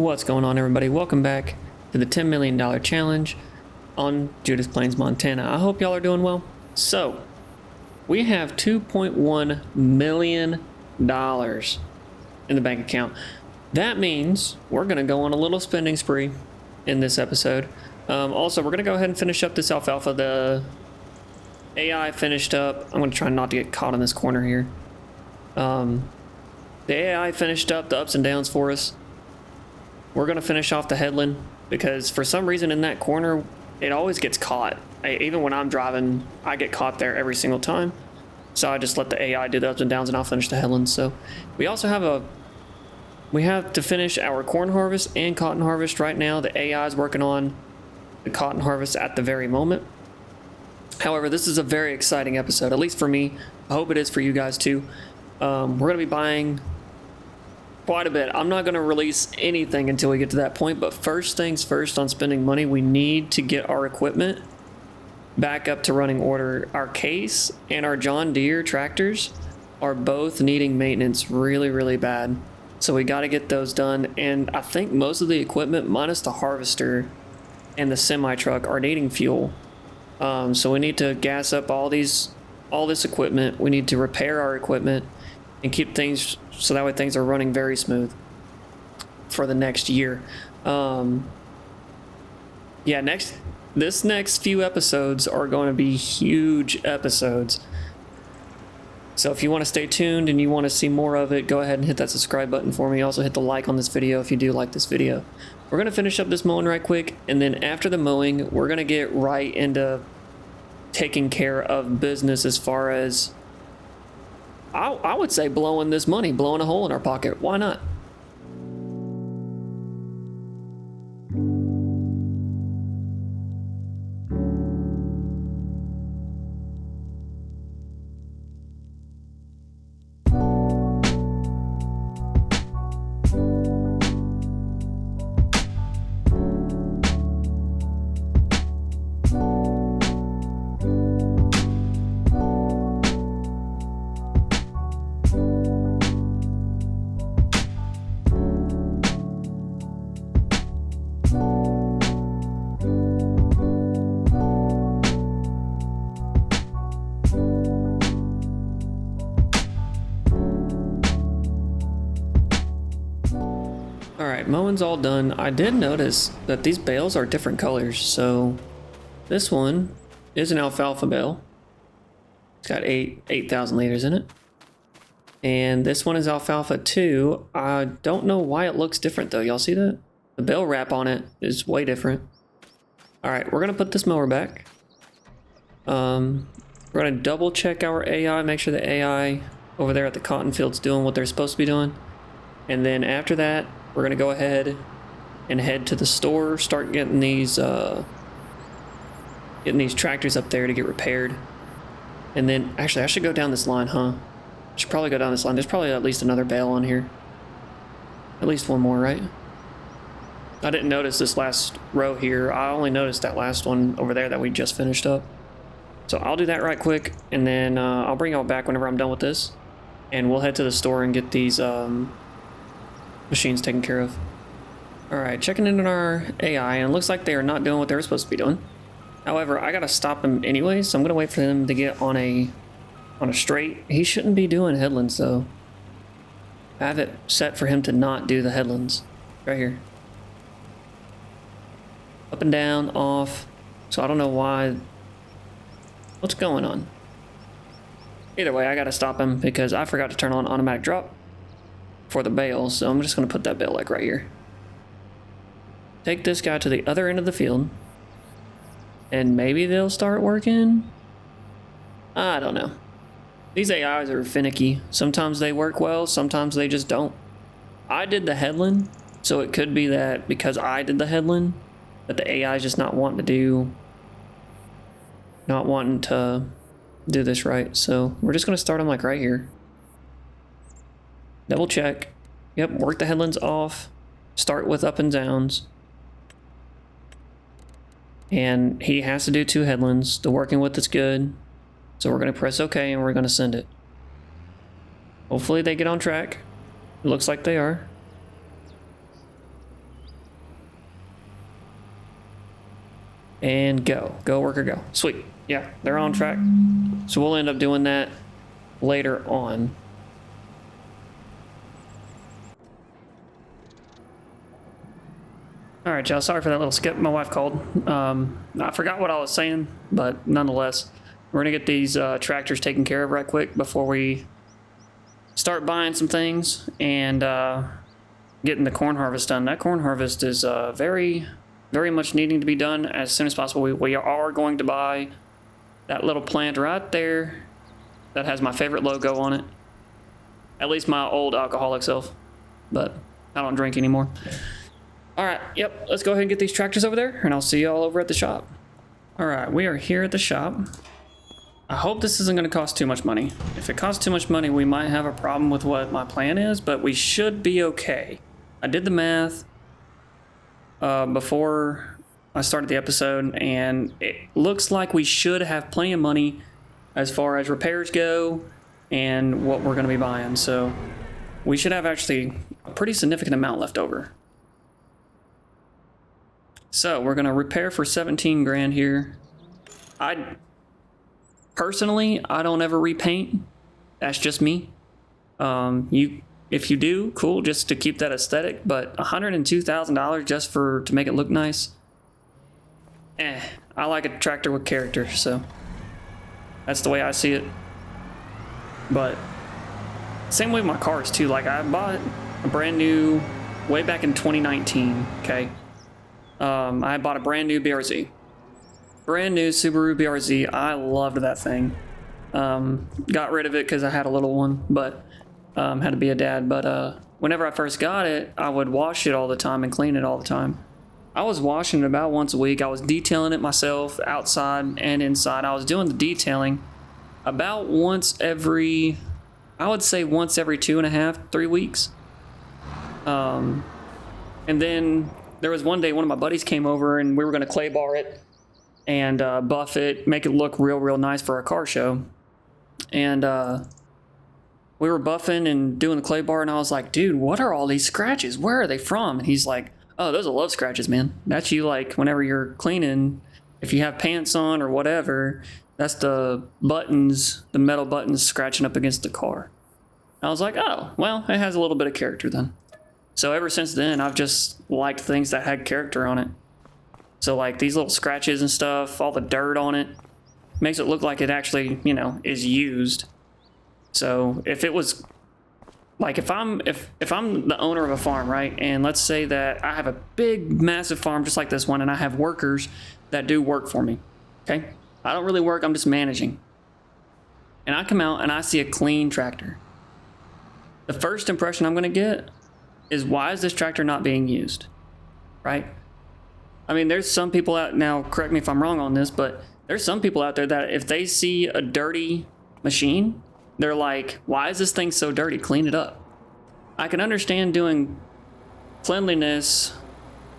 What's going on, everybody? Welcome back to the $10 million challenge on Judith Plains, Montana. I hope y'all are doing well. So, we have $2.1 million in the bank account. That means we're going to go on a little spending spree in this episode. Also, we're going to go ahead and finish up this alfalfa. The AI finished up. I'm going to try not to get caught in this corner here. The AI finished up the ups and downs for us. We're going to finish off the headland because for some reason in that corner, it always gets caught. Even when I'm driving, I get caught there every single time. So I just let the AI do the ups and downs and I'll finish the headland. So we also have we have to finish our corn harvest and cotton harvest right now. The AI is working on the cotton harvest at the very moment. However, this is a very exciting episode, at least for me. I hope it is for you guys too. We're going to be buying quite a bit. I'm not going to release anything until we get to that point, but first things first on spending money, we need to get our equipment back up to running order. Our Case and our John Deere tractors are both needing maintenance really bad. So we got to get those done. And I think most of the equipment, minus the harvester and the semi-truck, are needing fuel. So we need to gas up all this equipment. We need to repair our equipment and keep things so that way things are running very smooth for the next year. This next few episodes are going to be huge episodes. So if you want to stay tuned and you want to see more of it, go ahead and hit that subscribe button for me. Also hit the like on this video if you do like this video. We're going to finish up this mowing right quick, and then after the mowing, we're going to get right into taking care of business as far as I would say blowing this money, blowing a hole in our pocket. Why not? Alright, mowing's all done. I did notice that these bales are different colors. So this one is an alfalfa bale. It's got 8,000 liters in it. And this one is alfalfa 2. I don't know why it looks different though. Y'all see that? The bale wrap on it is way different. Alright, we're going to put this mower back. We're going to double check our AI, make sure the AI over there at the cotton field's doing what they're supposed to be doing. And then after that, we're going to go ahead and head to the store, start getting these tractors up there to get repaired. And then, actually, I should go down this line, huh? I should probably go down this line. There's probably at least another bale on here. At least one more, right? I didn't notice this last row here. I only noticed that last one over there that we just finished up. So I'll do that right quick, and then I'll bring y'all back whenever I'm done with this. And we'll head to the store and get these machines taken care of. Alright, checking in on our AI, and it looks like they are not doing what they were supposed to be doing. However, I gotta stop him anyway, so I'm gonna wait for them to get on a straight. He shouldn't be doing headlands though. I have it set for him to not do the headlands. Right here. Up and down, off. So I don't know why. What's going on? Either way, I gotta stop him because I forgot to turn on automatic drop for the bales, so I'm just going to put that bale like right here. Take this guy to the other end of the field, and maybe they'll start working? I don't know. These AIs are finicky. Sometimes they work well, sometimes they just don't. I did the headland, so it could be that because I did the headland, that the AI is just not wanting to do this right. So we're just going to start them like right here. Double check. Yep, work the headlands off. Start with up and downs. And he has to do 2 headlands. The working width is good. So we're going to press OK and we're going to send it. Hopefully they get on track. It looks like they are. And go. Go, worker, go. Sweet. Yeah, they're on track. So we'll end up doing that later on. All right, y'all. Sorry for that little skip. My wife called. I forgot what I was saying, but nonetheless, we're going to get these tractors taken care of right quick before we start buying some things and getting the corn harvest done. That corn harvest is very, very much needing to be done as soon as possible. We are going to buy that little plant right there that has my favorite logo on it. At least my old alcoholic self, but I don't drink anymore. All right, yep, let's go ahead and get these tractors over there, and I'll see y'all over at the shop. All right, we are here at the shop. I hope this isn't going to cost too much money. If it costs too much money, we might have a problem with what my plan is, but we should be okay. I did the math before I started the episode, and it looks like we should have plenty of money as far as repairs go and what we're going to be buying. So we should have actually a pretty significant amount left over. So we're going to repair for 17 grand here. Personally, I don't ever repaint. That's just me. If you do, cool, just to keep that aesthetic. But $102,000 just to make it look nice. I like a tractor with character, so that's the way I see it. But same way with my cars too. Like I bought a brand new way back in 2019. Okay. I bought a brand new BRZ. Brand new Subaru BRZ. I loved that thing. Got rid of it because I had a little one, but had to be a dad. But whenever I first got it, I would wash it all the time and clean it all the time. I was washing it about once a week. I was detailing it myself outside and inside. I was doing the detailing about once every, I would say once every 2.5, 3 weeks. And then there was one day one of my buddies came over and we were going to clay bar it and buff it, make it look real nice for a car show. And we were buffing and doing the clay bar, and I was like, dude, what are all these scratches? Where are they from? And he's like, oh, those are love scratches, man. That's you, like, whenever you're cleaning, if you have pants on or whatever, that's the buttons, the metal buttons scratching up against the car. I was like, oh, well, it has a little bit of character then. So ever since then, I've just liked things that had character on it. So like these little scratches and stuff, all the dirt on it, makes it look like it actually, you know, is used. So if it was like, if I'm the owner of a farm, right, and let's say that I have a big massive farm just like this one, and I have workers that do work for me, okay, I don't really work, I'm just managing, and I come out and I see a clean tractor, the first impression I'm going to get is, why is this tractor not being used, right? I mean, there's some people out now, correct me if I'm wrong on this, but there's some people out there that if they see a dirty machine, they're like, why is this thing so dirty? Clean it up. I can understand doing cleanliness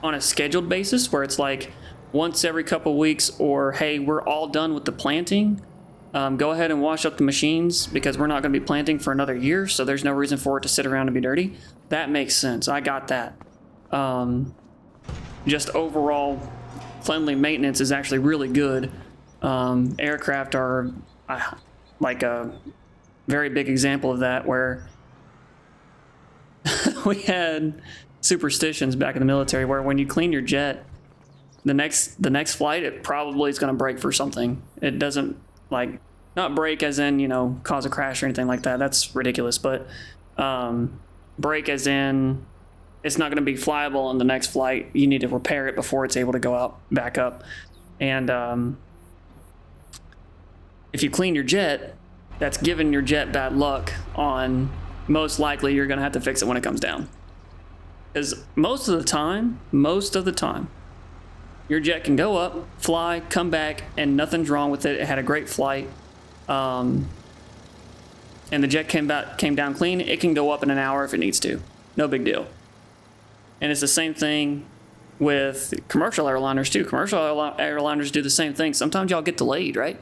on a scheduled basis where it's like once every couple weeks, or hey, we're all done with the planting. Go ahead and wash up the machines because we're not going to be planting for another year, so there's no reason for it to sit around and be dirty. That makes sense. I got that. Just overall cleanly maintenance is actually really good. Aircraft are like a very big example of that, where we had superstitions back in the military where when you clean your jet, the next flight, it probably is going to break for something. It doesn't, like, not break as in, you know, cause a crash or anything like that. That's ridiculous. But break as in it's not going to be flyable on the next flight. You need to repair it before it's able to go out back up. And if you clean your jet, that's giving your jet bad luck on, most likely you're going to have to fix it when it comes down. Because most of the time, your jet can go up, fly, come back, and nothing's wrong with it. It had a great flight. And the jet came down clean. It can go up in an hour if it needs to. No big deal. And it's the same thing with commercial airliners too. Commercial airliners do the same thing. Sometimes y'all get delayed, right?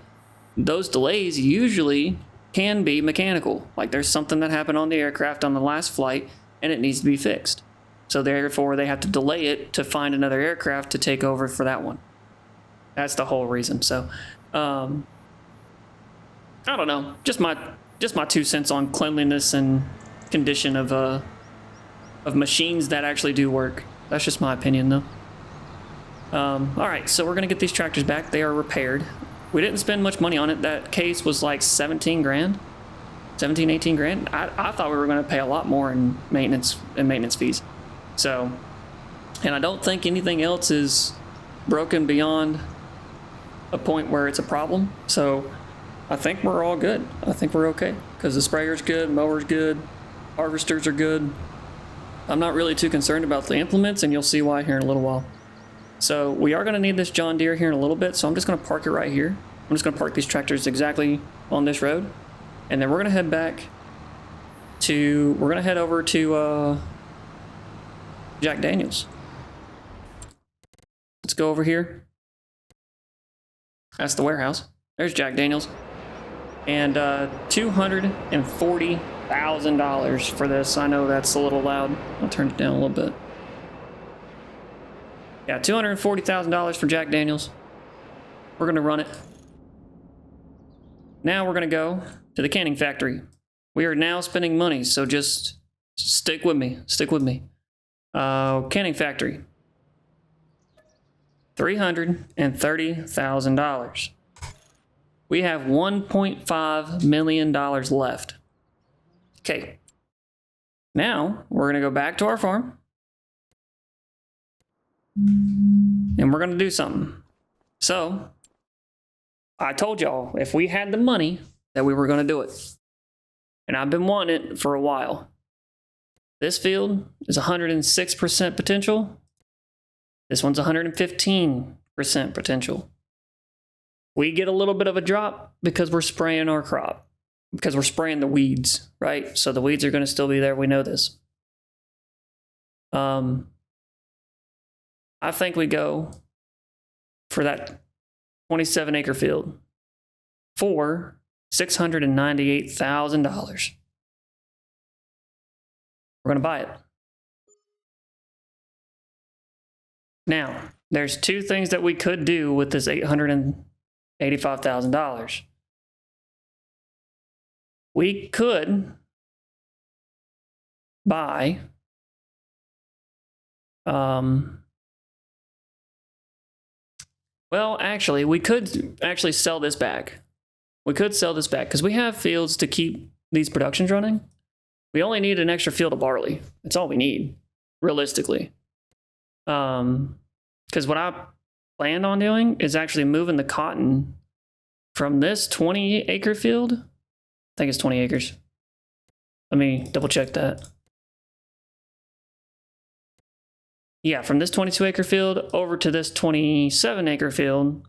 Those delays usually can be mechanical. Like there's something that happened on the aircraft on the last flight and it needs to be fixed. So therefore they have to delay it to find another aircraft to take over for that one. That's the whole reason. So, I don't know. Just my 2 cents on cleanliness and condition of machines that actually do work. That's just my opinion, though. All right, so we're gonna get these tractors back. They are repaired. We didn't spend much money on it. That case was like 17 grand, 17, 18 grand. I thought we were gonna pay a lot more in maintenance fees. So, and I don't think anything else is broken beyond a point where it's a problem. So I think we're all good. I think we're okay because the sprayer's good, mower's good, harvesters are good. I'm not really too concerned about the implements, and you'll see why here in a little while. So we are going to need this John Deere here in a little bit, so I'm just going to park it right here. I'm just going to park these tractors exactly on this road, and then we're going to head back to, we're going to head over to Jack Daniels. Let's go over here. That's the warehouse. There's Jack Daniels. And $240,000 for this. I know that's a little loud. I'll turn it down a little bit. Yeah, $240,000 for Jack Daniels. We're going to run it. Now we're going to go to the canning factory. We are now spending money, so just stick with me. Stick with me. Canning factory. $330,000. We have $1.5 million left. Okay. Now we're going to go back to our farm. And we're going to do something. So, I told y'all if we had the money that we were going to do it. And I've been wanting it for a while. This field is 106% potential. This one's 115% potential. We get a little bit of a drop because we're spraying our crop. Because we're spraying the weeds, right? So the weeds are going to still be there. We know this. I think we go for that 27-acre field for $698,000. We're going to buy it. Now, there's two things that we could do with this $885,000. We could buy well, actually, we could actually sell this back. We could sell this back because we have fields to keep these productions running. We only need an extra field of barley. That's all we need, realistically. Because what I planned on doing is actually moving the cotton from this 20-acre field. I think it's 20 acres. Let me double check that. Yeah, from this 22-acre field over to this 27-acre field,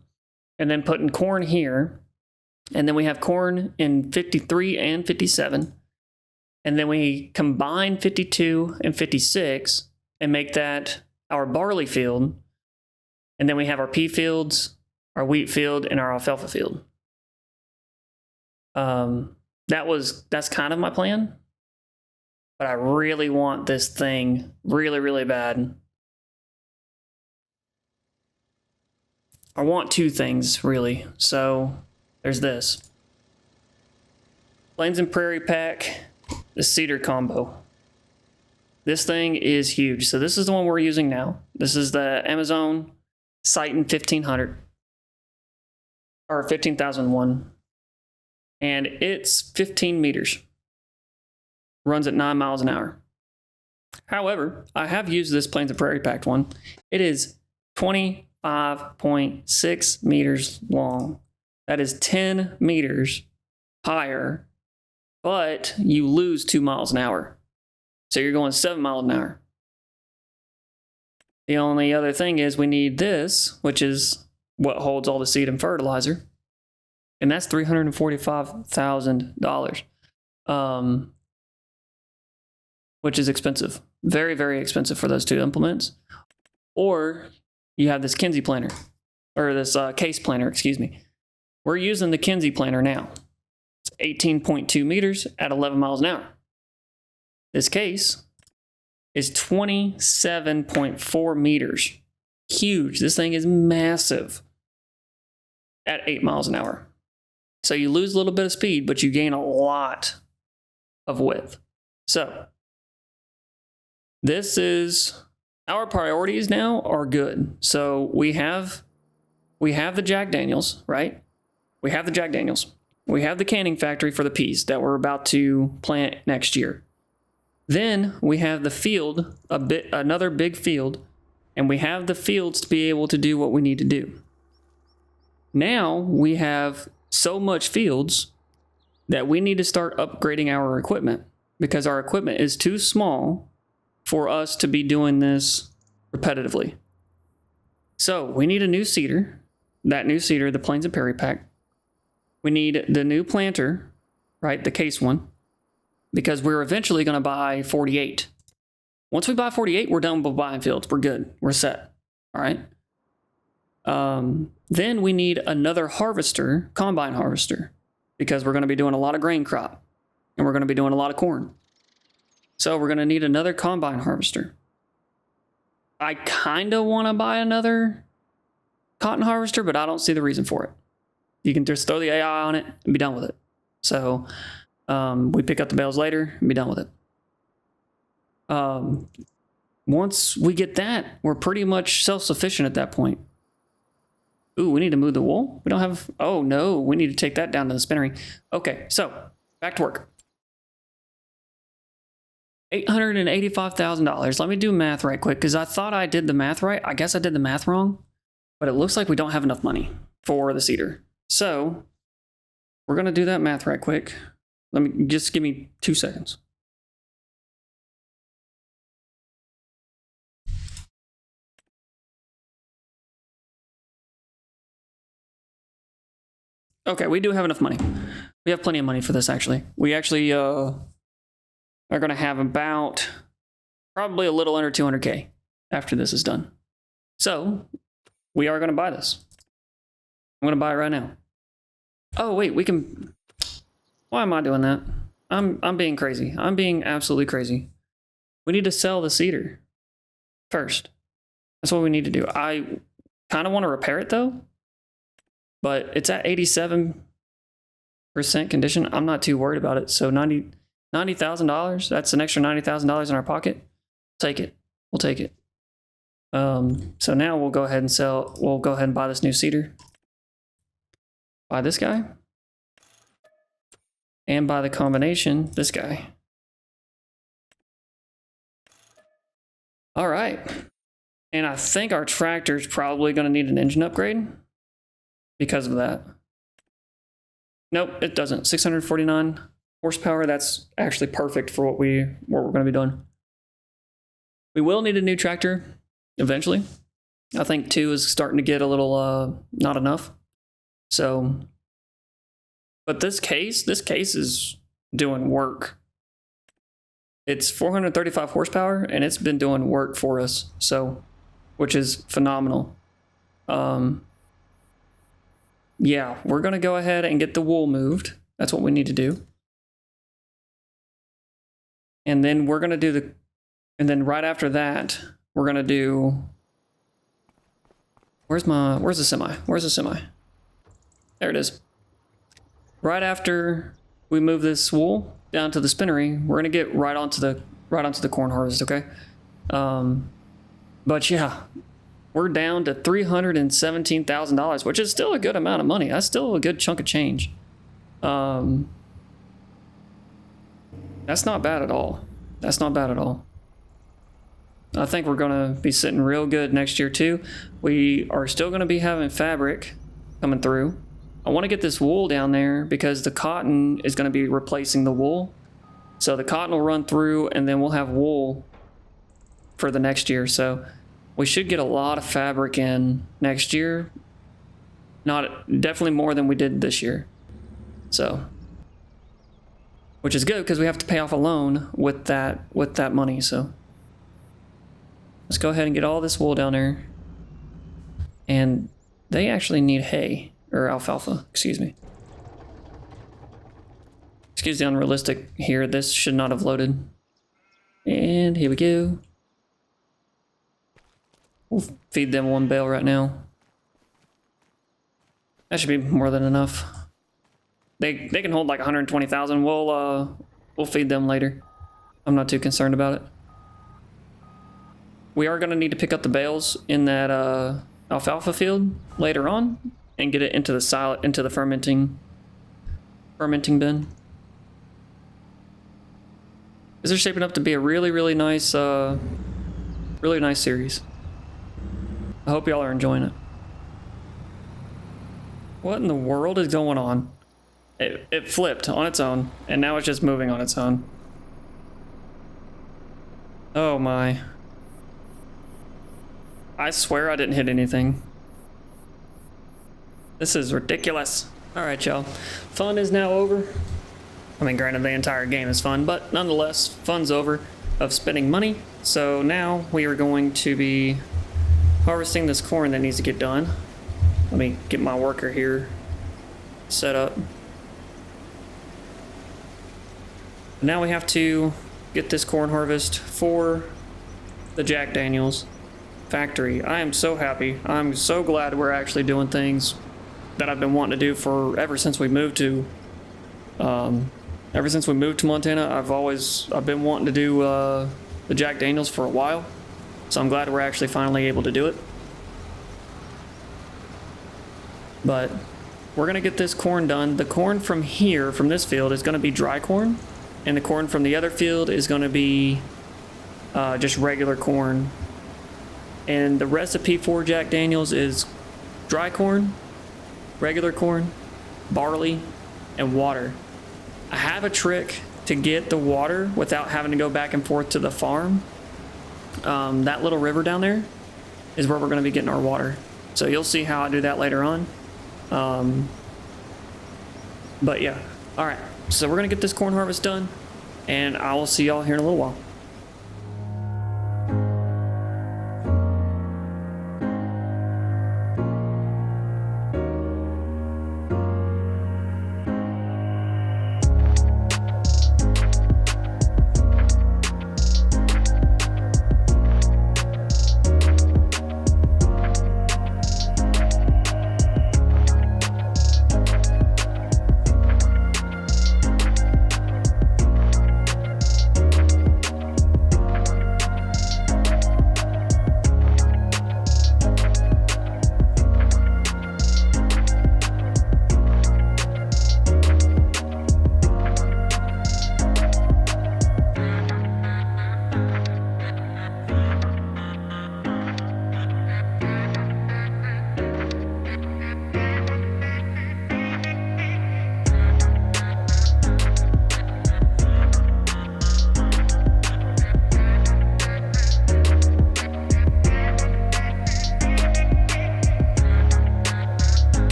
and then putting corn here. And then we have corn in 53 and 57. And then we combine 52 and 56 and make that our barley field. And then we have our pea fields, our wheat field, and our alfalfa field. That's kind of my plan. But I really want this thing really, really bad. I want two things, really. So there's this. Plains and Prairie Pack, the cedar combo. This thing is huge. So this is the one we're using now. This is the Amazon Titan 1500 or 15,001. And it's 15 meters. Runs at 9 miles an hour. However, I have used this Plains and Prairie Pack one. It is 25.6 meters long. That is 10 meters higher, but you lose 2 miles an hour. So you're going 7 miles an hour. The only other thing is we need this, which is what holds all the seed and fertilizer. And that's $345,000, which is expensive. Very, very expensive for those two implements. Or you have this Kinsey planter, or this case planter, excuse me. We're using the Kinsey planter now. It's 18.2 meters at 11 miles an hour. This case is 27.4 meters. Huge. This thing is massive. at 8 miles an hour. So you lose a little bit of speed, but you gain a lot of width. So this is our priorities now are good. So we have the Jack Daniels, right? We have the Jack Daniels. We have the canning factory for the peas that we're about to plant next year. Then we have the field, another big field, and we have the fields to be able to do what we need to do. Now we have so much fields that we need to start upgrading our equipment because our equipment is too small for us to be doing this repetitively. So we need a new seeder. That new seeder, the Plains and Prairie Pack. We need the new planter, right? The case one, because we're eventually going to buy 48. Once we buy 48, we're done with buying fields. We're good. We're set. All right. Then we need another harvester, combine harvester, because we're going to be doing a lot of grain crop and we're going to be doing a lot of corn. So we're going to need another combine harvester. I kind of want to buy another cotton harvester, but I don't see the reason for it. You can just throw the AI on it and be done with it. So we pick up the bales later and be done with it. Once we get that, we're pretty much self-sufficient at that point. Ooh, we need to move the wool. We don't have, oh no, we need to take that down to the spinnery. Okay, so back to work. $885,000. Let me do math right quick because I thought I did the math right. I guess I did the math wrong, but it looks like we don't have enough money for the seeder. So we're going to do that math right quick. Let me just give me 2 seconds. Okay, we do have enough money. We have plenty of money for this, actually. We actually are going to have about probably a little under 200K after this is done. So we are going to buy this. I'm going to buy it right now. Oh, wait, we can... Why am I doing that? I'm being crazy. I'm being absolutely crazy. We need to sell the seeder first. That's what we need to do. I kind of want to repair it, though. But it's at 87% condition. I'm not too worried about it. So $90,000. That's an extra $90,000 in our pocket. Take it. We'll take it. So now we'll go ahead and sell. We'll go ahead and buy this new seeder. Buy this guy. And buy the combination, this guy. All right. And I think our tractor is probably going to need an engine upgrade. Because of that. Nope, it doesn't. 649 horsepower. That's actually perfect for what we're going to be doing. We will need a new tractor eventually. I think 2 is starting to get a little not enough. So, but this case is doing work. It's 435 horsepower and it's been doing work for us. So, which is phenomenal. Yeah, we're going to go ahead and get the wool moved. That's what we need to do. And then we're going to do and then right after that, we're going to do, where's the semi? Where's the semi? There it is. Right after we move this wool down to the spinnery, we're going to get right onto the corn harvest, okay? But yeah, we're down to $317,000, which is still a good amount of money. That's still a good chunk of change. That's not bad at all. That's not bad at all. I think we're going to be sitting real good next year too. We are still going to be having fabric coming through. I want to get this wool down there because the cotton is going to be replacing the wool. So the cotton will run through and then we'll have wool for the next year. So we should get a lot of fabric in next year. Definitely more than we did this year. So, which is good because we have to pay off a loan with that money. So let's go ahead and get all this wool down there. And they actually need hay or alfalfa, excuse me. Excuse the unrealistic here. This should not have loaded. And here we go. We'll feed them one bale right now. That should be more than enough. They can hold like 120,000. We'll feed them later. I'm not too concerned about it. We are going to need to pick up the bales in that alfalfa field later on and get it into the fermenting bin. This is shaping up to be a really nice series. I hope y'all are enjoying it. What in the world is going on? It flipped on its own, and now it's just moving on its own. Oh my. I swear I didn't hit anything. This is ridiculous. Alright, y'all. Fun is now over. I mean, granted, the entire game is fun, but nonetheless, fun's over of spending money. So now we are going to be harvesting this corn that needs to get done. Let me get my worker here set up. Now we have to get this corn harvest for the Jack Daniels factory. I am so happy. I'm so glad we're actually doing things that I've been wanting to do for ever since we moved to Montana. I've been wanting to do the Jack Daniels for a while, so I'm glad we're actually finally able to do it. But we're gonna get this corn done. The corn from here, from this field, is gonna be dry corn, and the corn from the other field is gonna be just regular corn. And the recipe for Jack Daniels is dry corn, regular corn, barley, and water. I have a trick to get the water without having to go back and forth to the farm. That little river down there is where we're going to be getting our water. So you'll see how I do that later on. But yeah, all right. So we're going to get this corn harvest done, and I will see y'all here in a little while.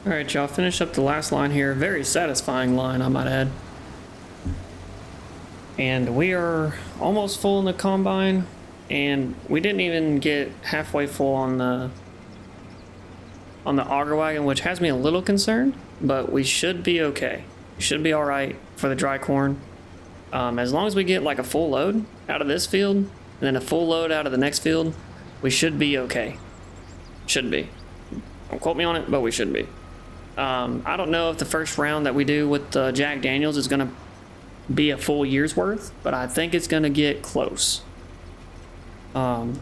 All right, y'all, finish up the last line here. Very satisfying line, I might add. And we are almost full in the combine, and we didn't even get halfway full on the auger wagon, which has me a little concerned, but we should be okay. We should be all right for the dry corn. As long as we get like a full load out of this field, and then a full load out of the next field, we should be okay. Should be. Don't quote me on it, but we should be. I don't know if the first round that we do with Jack Daniels is going to be a full year's worth, but I think it's going to get close. But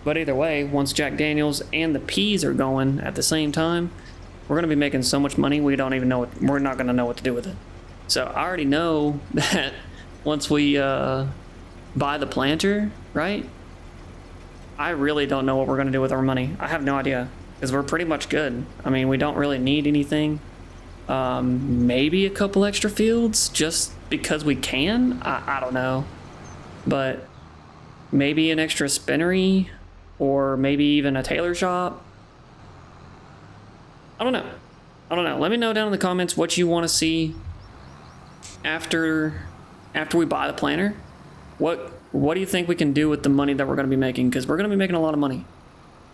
either way, once Jack Daniels and the peas are going at the same time, we're going to be making so much money we don't even know we're not going to know what to do with it. So I already know that once we buy the planter, right? I really don't know what we're going to do with our money. I have no idea. Because we're pretty much good. I mean, we don't really need anything. Maybe a couple extra fields just because we can. I don't know. But maybe an extra spinnery or maybe even a tailor shop. I don't know. Let me know down in the comments what you want to see after we buy the planter. What do you think we can do with the money that we're going to be making? Because we're going to be making a lot of money.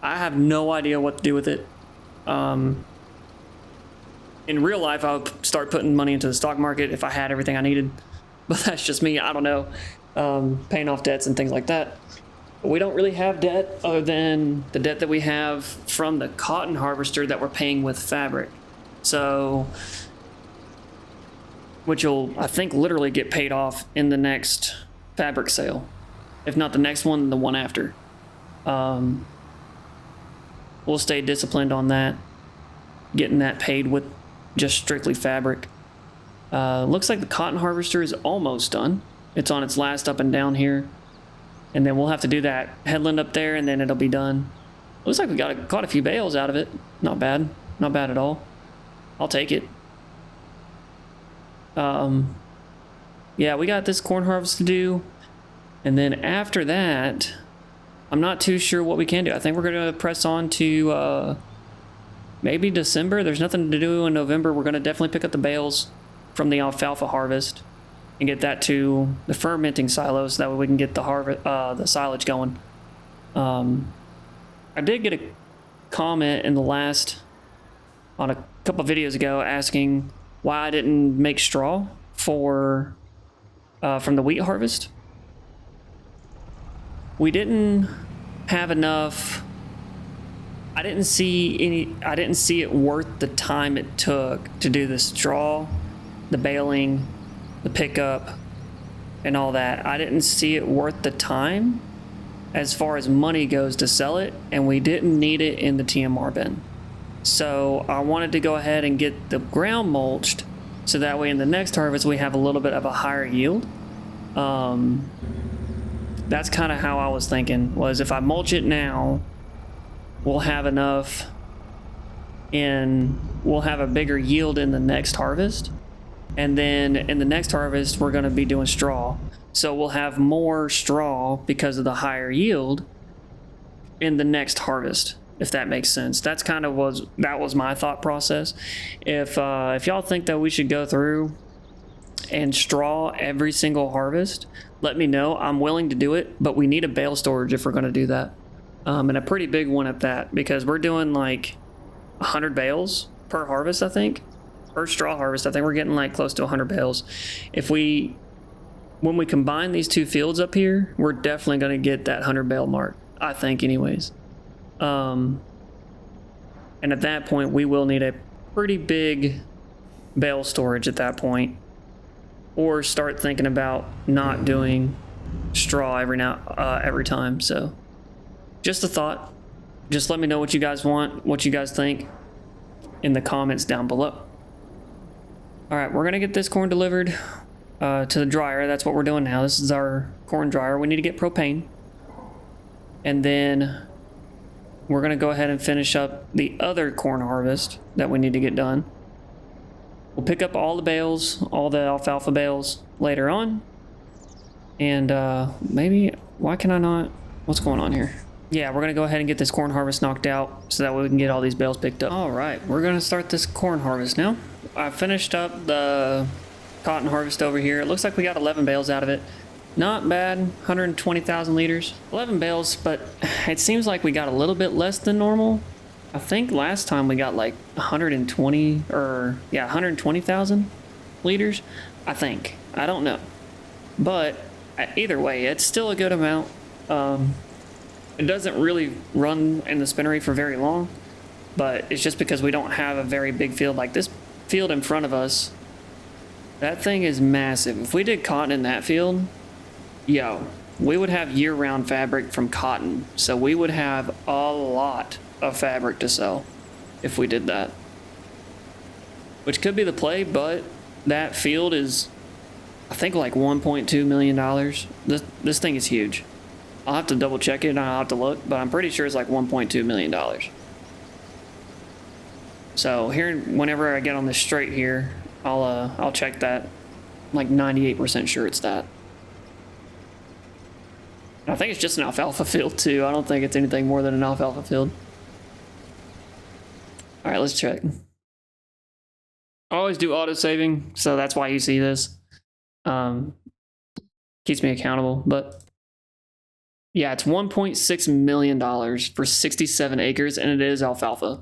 I have no idea what to do with it. In real life, I would start putting money into the stock market if I had everything I needed. But that's just me. I don't know. Paying off debts and things like that. But we don't really have debt other than the debt that we have from the cotton harvester that we're paying with fabric. So, which will, I think, literally get paid off in the next fabric sale. If not the next one, the one after. We'll stay disciplined on that. Getting that paid with just strictly fabric. Looks like the cotton harvester is almost done. It's on its last up and down here. And then we'll have to do that headland up there and then it'll be done. Looks like we caught a few bales out of it. Not bad. Not bad at all. I'll take it. Yeah, we got this corn harvest to do. And then after that, I'm not too sure what we can do. I think we're going to press on to maybe December. There's nothing to do in November. We're going to definitely pick up the bales from the alfalfa harvest and get that to the fermenting silos. That way we can get the silage going. I did get a comment in the on a couple of videos ago asking why I didn't make straw for from the wheat harvest. We didn't have enough. I didn't see it worth the time it took to do the straw, the baling, the pickup, and all that. I didn't see it worth the time as far as money goes to sell it, and we didn't need it in the TMR bin. So I wanted to go ahead and get the ground mulched so that way in the next harvest we have a little bit of a higher yield. That's kind of how I was thinking, was if I mulch it now, we'll have enough we'll have a bigger yield in the next harvest. And then in the next harvest, we're going to be doing straw. So we'll have more straw because of the higher yield in the next harvest, if that makes sense. That's kind of that was my thought process. If y'all think that we should go through and straw every single harvest, let me know. I'm willing to do it, but we need a bale storage if we're going to do that. And a pretty big one at that, because we're doing like 100 bales per harvest, I think. Per straw harvest, I think we're getting like close to 100 bales. When we combine these two fields up here, we're definitely going to get that 100 bale mark, I think anyways. And at that point, we will need a pretty big bale storage at that point. Or start thinking about not doing straw every time. So just a thought. Just let me know what you guys want, what you guys think in the comments down below. All right, we're gonna get this corn delivered to the dryer. That's what we're doing now. This is our corn dryer. We need to get propane. And then we're gonna go ahead and finish up the other corn harvest that we need to get done. We'll pick up all the bales, all the alfalfa bales later on. And maybe, why can I not? What's going on here? Yeah, we're going to go ahead and get this corn harvest knocked out so that way we can get all these bales picked up. All right, we're going to start this corn harvest now. I finished up the cotton harvest over here. It looks like we got 11 bales out of it. Not bad, 120,000 liters. 11 bales, but it seems like we got a little bit less than normal. I think last time we got like 120,000 liters, I think. I don't know. But either way, it's still a good amount. It doesn't really run in the spinnery for very long, but it's just because we don't have a very big field. Like this field in front of us, that thing is massive. If we did cotton in that field, we would have year-round fabric from cotton. So we would have a lot of fabric to sell if we did that, which could be the play. But that field is, I think, like $1.2 million. This thing is huge. I'll have to double check it and I'll have to look, but I'm pretty sure it's like $1.2 million. So here, whenever I get on this straight here, I'll check that. I'm like 98% sure it's that. And I think it's just an alfalfa field too. I don't think it's anything more than an alfalfa field. All right, let's check. I always do auto saving, so that's why you see this. Can't keeps me accountable. But yeah, it's $1.6 million for 67 acres, and it is alfalfa.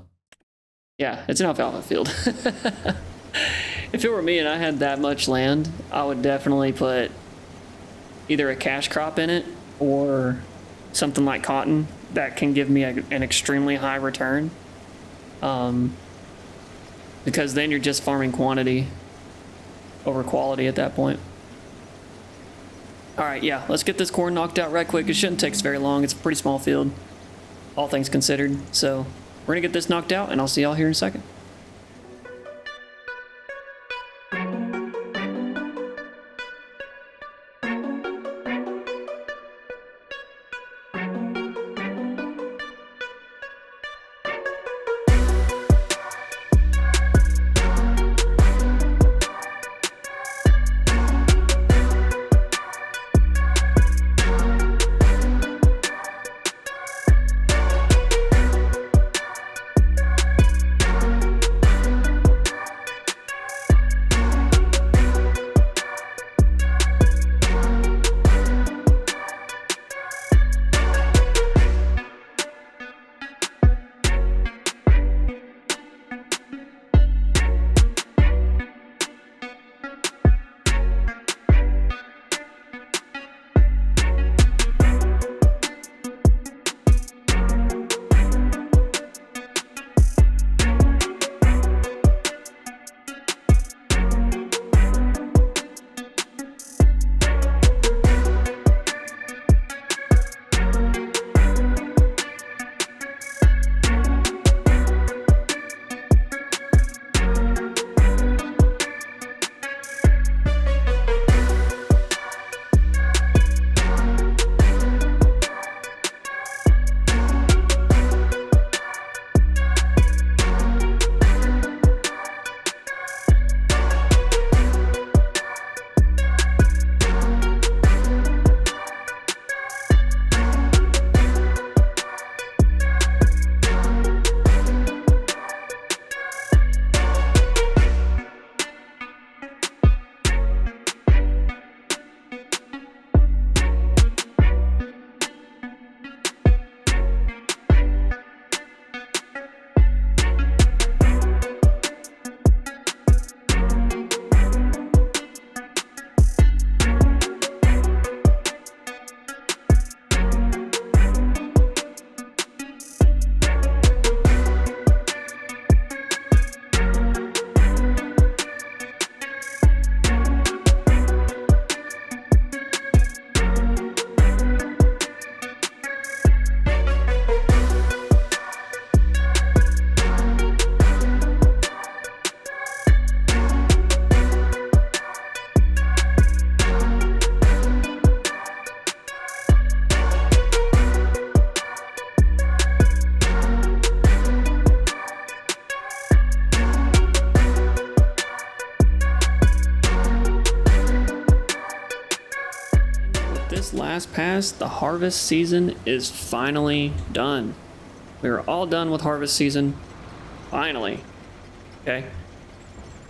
Yeah, it's an alfalfa field. If it were me and I had that much land, I would definitely put either a cash crop in it or something like cotton that can give me an extremely high return. Because then you're just farming quantity over quality at that point. All right, yeah, let's get this corn knocked out right quick. It shouldn't take us very long. It's a pretty small field, all things considered. So we're gonna get this knocked out, and I'll see y'all here in a second. This last pass, the harvest season is finally done. We are all done with harvest season. Finally. Okay.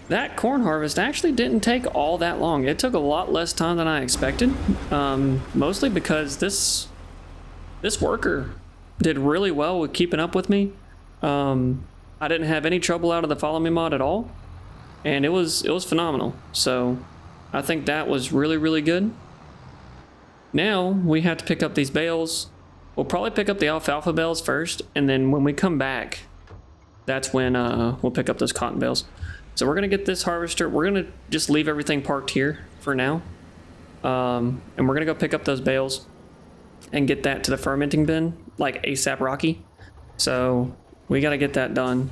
That corn harvest actually didn't take all that long. It took a lot less time than I expected. Mostly because this worker did really well with keeping up with me. I didn't have any trouble out of the follow me mod at all. And it was phenomenal. So I think that was really, really good. Now we have to pick up these bales. We'll probably pick up the alfalfa bales first, and then when we come back, that's when we'll pick up those cotton bales. So we're gonna get this harvester. We're gonna just leave everything parked here for now, and we're gonna go pick up those bales and get that to the fermenting bin like ASAP Rocky. So we gotta get that done.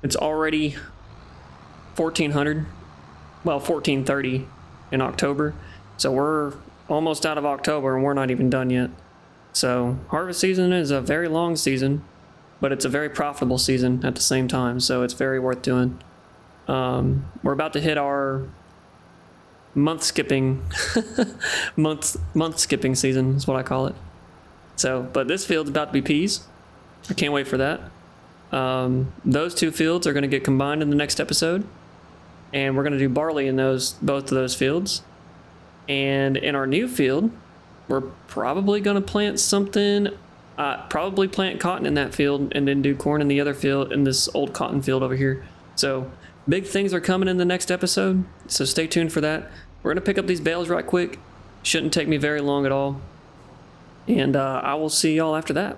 It's already 1400, well 1430 in October, so we're almost out of October and we're not even done yet. So harvest season is a very long season, but it's a very profitable season at the same time, so it's very worth doing. We're about to hit our month skipping month skipping season is what I call it. So, but this field's about to be peas. I can't wait for that. Those two fields are going to get combined in the next episode, and we're going to do barley in both of those fields. And in our new field, we're probably going to plant something, probably plant cotton in that field and then do corn in the other field, in this old cotton field over here. So big things are coming in the next episode, so stay tuned for that. We're going to pick up these bales right quick. Shouldn't take me very long at all. And I will see y'all after that.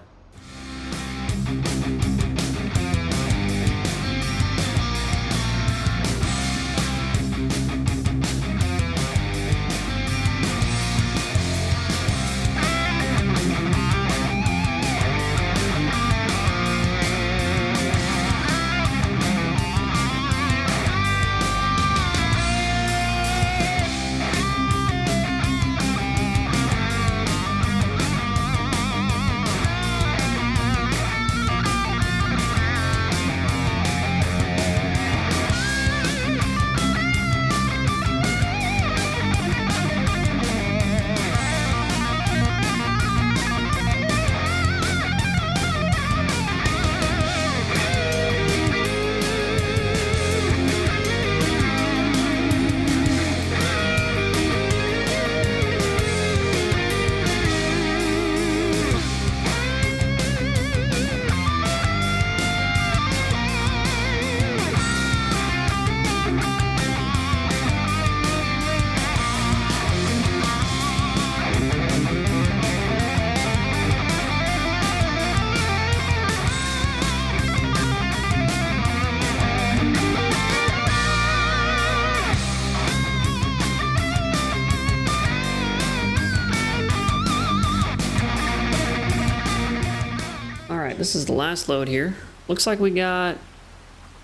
This is the last load here. Looks like we got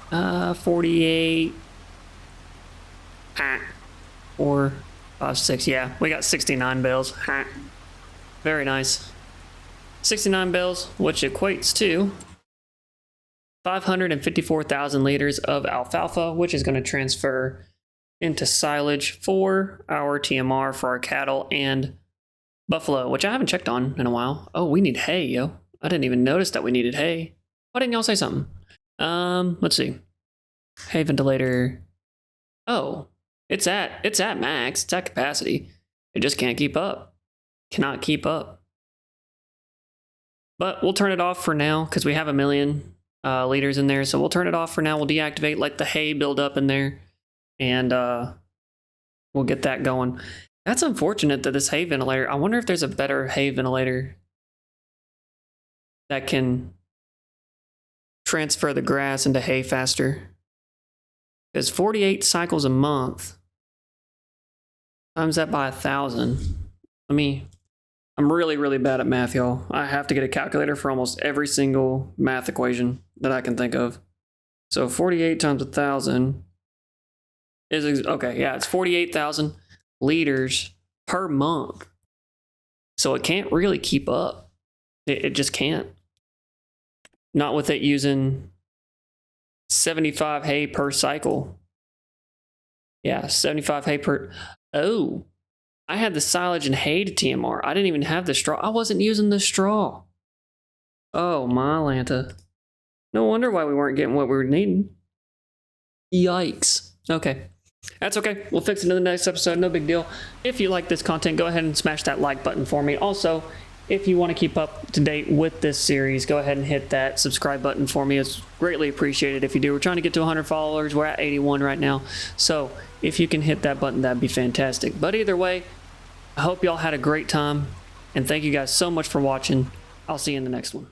48 4 5 6. Yeah, we got 69 bales. Very nice. 69 bales, which equates to 554,000 liters of alfalfa, which is going to transfer into silage for our TMR for our cattle and buffalo, which I haven't checked on in a while. Oh, we need hay, yo. I didn't even notice that we needed hay. Why didn't y'all say something? Let's see. Hay ventilator. Oh, it's at max. It's at capacity. It just can't keep up. Cannot keep up. But we'll turn it off for now because we have 1 million liters in there. So we'll turn it off for now. We'll deactivate, let the hay build up in there, and we'll get that going. That's unfortunate that this hay ventilator. I wonder if there's a better hay ventilator that can transfer the grass into hay faster. Because 48 cycles a month, times that by 1,000. I'm really, really bad at math, y'all. I have to get a calculator for almost every single math equation that I can think of. So 48 times 1,000 is, okay, yeah, it's 48,000 liters per month. So it can't really keep up. It just can't. Not with it using 75 hay per cycle. Yeah, 75 hay per... Oh, I had the silage and hay to TMR. I didn't even have the straw. I wasn't using the straw. Oh, my Lanta. No wonder why we weren't getting what we were needing. Yikes. Okay. That's okay. We'll fix it in the next episode. No big deal. If you like this content, go ahead and smash that like button for me. Also, if you want to keep up to date with this series, go ahead and hit that subscribe button for me. It's greatly appreciated if you do. We're trying to get to 100 followers. We're at 81 right now. So if you can hit that button, that'd be fantastic. But either way, I hope y'all had a great time. And thank you guys so much for watching. I'll see you in the next one.